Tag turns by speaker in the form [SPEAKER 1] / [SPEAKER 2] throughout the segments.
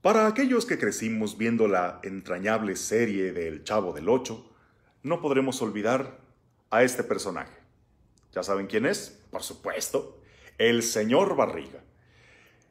[SPEAKER 1] Para aquellos que crecimos viendo la entrañable serie del Chavo del Ocho, no podremos olvidar a este personaje. ¿Ya saben quién es? Por supuesto, el señor Barriga,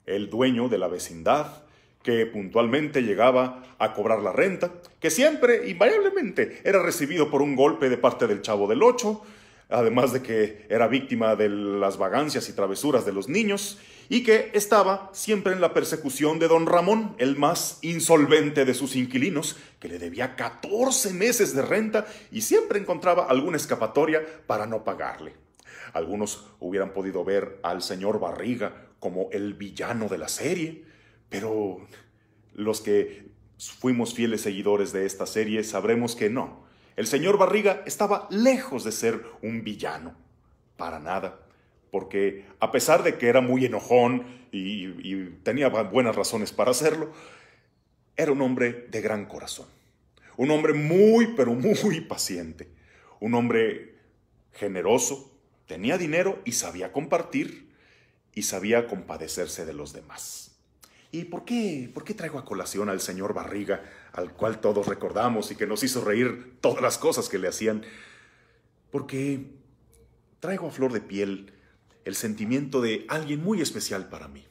[SPEAKER 1] el dueño de la vecindad que puntualmente llegaba a cobrar la renta, que siempre, invariablemente, era recibido por un golpe de parte del Chavo del Ocho, además de que era víctima de las vagancias y travesuras de los niños, y que estaba siempre en la persecución de don Ramón, el más insolvente de sus inquilinos, que le debía 14 meses de renta y siempre encontraba alguna escapatoria para no pagarle. Algunos hubieran podido ver al señor Barriga como el villano de la serie, pero los que fuimos fieles seguidores de esta serie sabremos que no. El señor Barriga estaba lejos de ser un villano, para nada, porque a pesar de que era muy enojón y tenía buenas razones para hacerlo, era un hombre de gran corazón, un hombre muy, pero muy paciente, un hombre generoso, tenía dinero y sabía compartir y sabía compadecerse de los demás. ¿Y por qué traigo a colación al señor Barriga, al cual todos recordamos y que nos hizo reír todas las cosas que le hacían? Porque traigo a flor de piel el sentimiento de alguien muy especial para mí.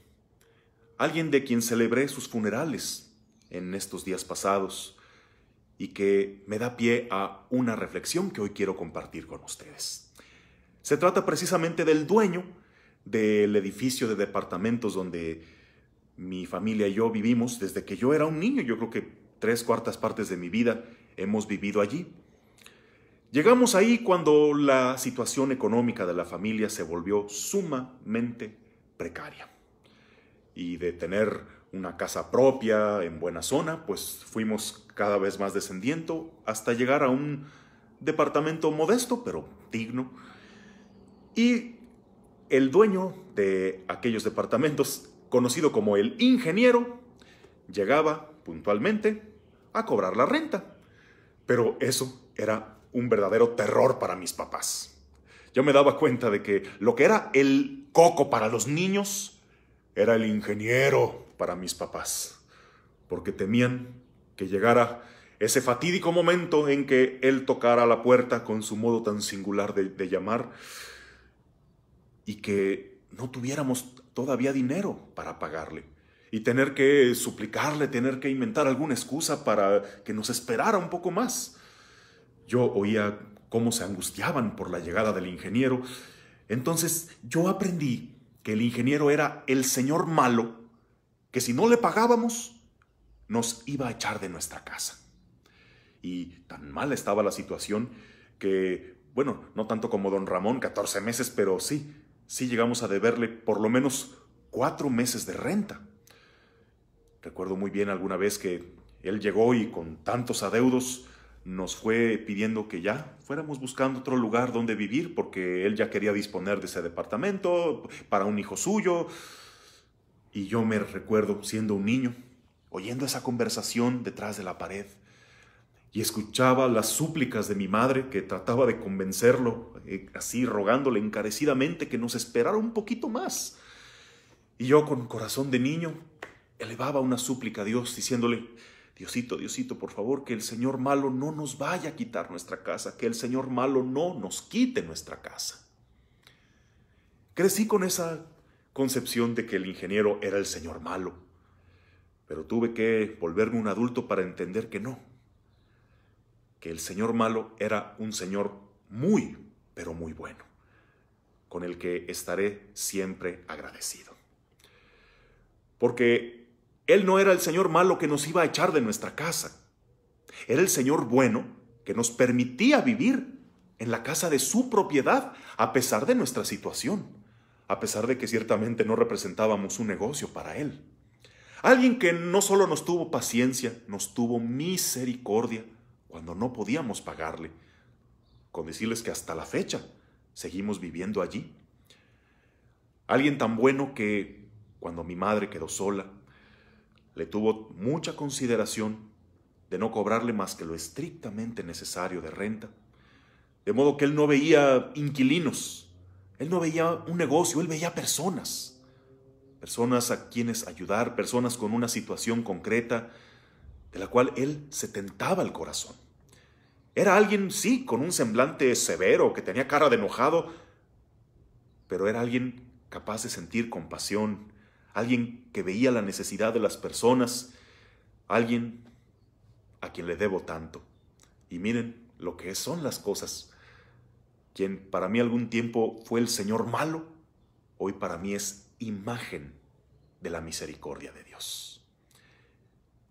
[SPEAKER 1] Alguien de quien celebré sus funerales en estos días pasados y que me da pie a una reflexión que hoy quiero compartir con ustedes. Se trata precisamente del dueño del edificio de departamentos donde mi familia y yo vivimos desde que yo era un niño. Yo creo que 3/4 partes de mi vida hemos vivido allí. Llegamos ahí cuando la situación económica de la familia se volvió sumamente precaria. Y de tener una casa propia en buena zona, pues fuimos cada vez más descendiendo hasta llegar a un departamento modesto, pero digno. Y el dueño de aquellos departamentos, conocido como el ingeniero, llegaba puntualmente a cobrar la renta. Pero eso era un verdadero terror para mis papás. Yo me daba cuenta de que lo que era el coco para los niños era el ingeniero para mis papás, porque temían que llegara ese fatídico momento en que él tocara la puerta con su modo tan singular de llamar y que no tuviéramos todavía dinero para pagarle y tener que suplicarle, tener que inventar alguna excusa para que nos esperara un poco más. Yo oía cómo se angustiaban por la llegada del ingeniero. Entonces yo aprendí que el ingeniero era el señor malo, que si no le pagábamos, nos iba a echar de nuestra casa. Y tan mala estaba la situación que, bueno, no tanto como don Ramón, 14 meses, pero sí llegamos a deberle por lo menos 4 meses de renta. Recuerdo muy bien alguna vez que él llegó y con tantos adeudos nos fue pidiendo que ya fuéramos buscando otro lugar donde vivir porque él ya quería disponer de ese departamento para un hijo suyo. Y yo me recuerdo siendo un niño, oyendo esa conversación detrás de la pared y escuchaba las súplicas de mi madre que trataba de convencerlo, así rogándole encarecidamente que nos esperara un poquito más. Y yo con corazón de niño elevaba una súplica a Dios diciéndole: Diosito, Diosito, por favor, que el señor malo no nos vaya a quitar nuestra casa, que el señor malo no nos quite nuestra casa. Crecí con esa concepción de que el ingeniero era el señor malo, pero tuve que volverme un adulto para entender que no, que el señor malo era un señor muy, pero muy bueno, con el que estaré siempre agradecido. Porque él no era el señor malo que nos iba a echar de nuestra casa. Era el señor bueno que nos permitía vivir en la casa de su propiedad a pesar de nuestra situación, a pesar de que ciertamente no representábamos un negocio para él. Alguien que no solo nos tuvo paciencia, nos tuvo misericordia cuando no podíamos pagarle, con decirles que hasta la fecha seguimos viviendo allí. Alguien tan bueno que cuando mi madre quedó sola, le tuvo mucha consideración de no cobrarle más que lo estrictamente necesario de renta. De modo que él no veía inquilinos, él no veía un negocio, él veía personas personas a quienes ayudar, personas con una situación concreta de la cual él se tentaba el corazón. Era alguien, sí, con un semblante severo, que tenía cara de enojado, pero era alguien capaz de sentir compasión, alguien que veía la necesidad de las personas, alguien a quien le debo tanto. Y miren lo que son las cosas. Quien para mí algún tiempo fue el Señor malo, hoy para mí es imagen de la misericordia de Dios.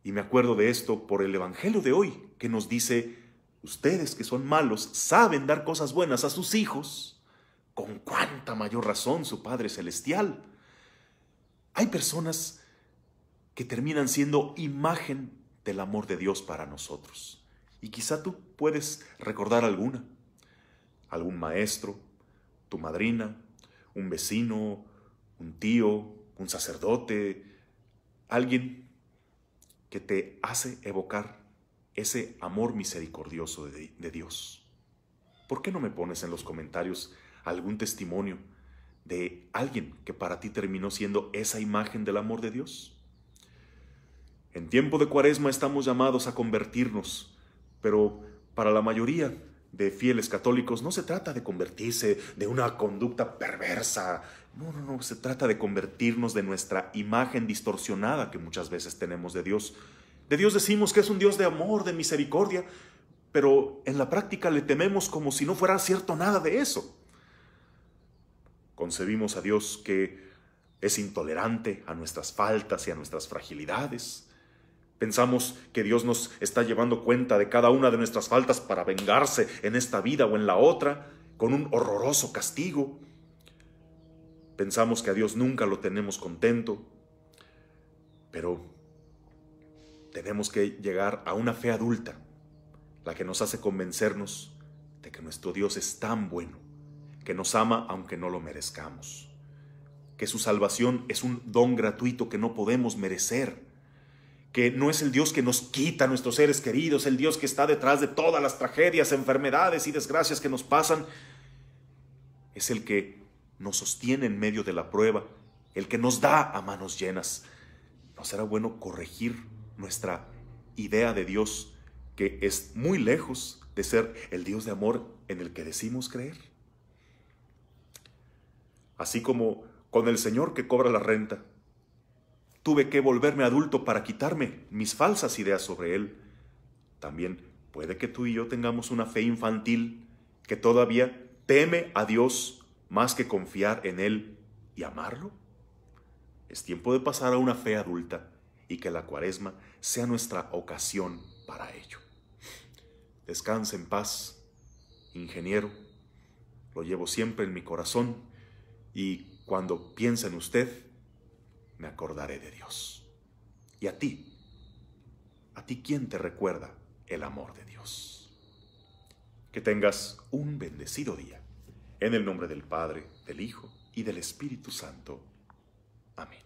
[SPEAKER 1] Y me acuerdo de esto por el Evangelio de hoy, que nos dice: ustedes que son malos saben dar cosas buenas a sus hijos, con cuánta mayor razón su Padre Celestial. Hay personas que terminan siendo imagen del amor de Dios para nosotros. Y quizá tú puedes recordar alguna. Algún maestro, tu madrina, un vecino, un tío, un sacerdote, alguien que te hace evocar ese amor misericordioso de Dios. ¿Por qué no me pones en los comentarios algún testimonio de alguien que para ti terminó siendo esa imagen del amor de Dios? En tiempo de Cuaresma estamos llamados a convertirnos, pero para la mayoría de fieles católicos no se trata de convertirse de una conducta perversa. No, se trata de convertirnos de nuestra imagen distorsionada que muchas veces tenemos de Dios. De Dios decimos que es un Dios de amor, de misericordia, pero en la práctica le tememos como si no fuera cierto nada de eso. Concebimos a Dios que es intolerante a nuestras faltas y a nuestras fragilidades. Pensamos que Dios nos está llevando cuenta de cada una de nuestras faltas para vengarse en esta vida o en la otra, con un horroroso castigo. Pensamos que a Dios nunca lo tenemos contento, pero tenemos que llegar a una fe adulta, la que nos hace convencernos de que nuestro Dios es tan bueno, que nos ama aunque no lo merezcamos, que su salvación es un don gratuito que no podemos merecer, que no es el Dios que nos quita a nuestros seres queridos, el Dios que está detrás de todas las tragedias, enfermedades y desgracias que nos pasan. Es el que nos sostiene en medio de la prueba, el que nos da a manos llenas. ¿No será bueno corregir nuestra idea de Dios, que es muy lejos de ser el Dios de amor en el que decimos creer? Así como con el Señor que cobra la renta, tuve que volverme adulto para quitarme mis falsas ideas sobre Él. También puede que tú y yo tengamos una fe infantil que todavía teme a Dios más que confiar en Él y amarlo. Es tiempo de pasar a una fe adulta y que la Cuaresma sea nuestra ocasión para ello. Descanse en paz, ingeniero. Lo llevo siempre en mi corazón y cuando piense en usted, me acordaré de Dios. ¿Y a ti? ¿A ti quién te recuerda el amor de Dios? Que tengas un bendecido día. En el nombre del Padre, del Hijo y del Espíritu Santo. Amén.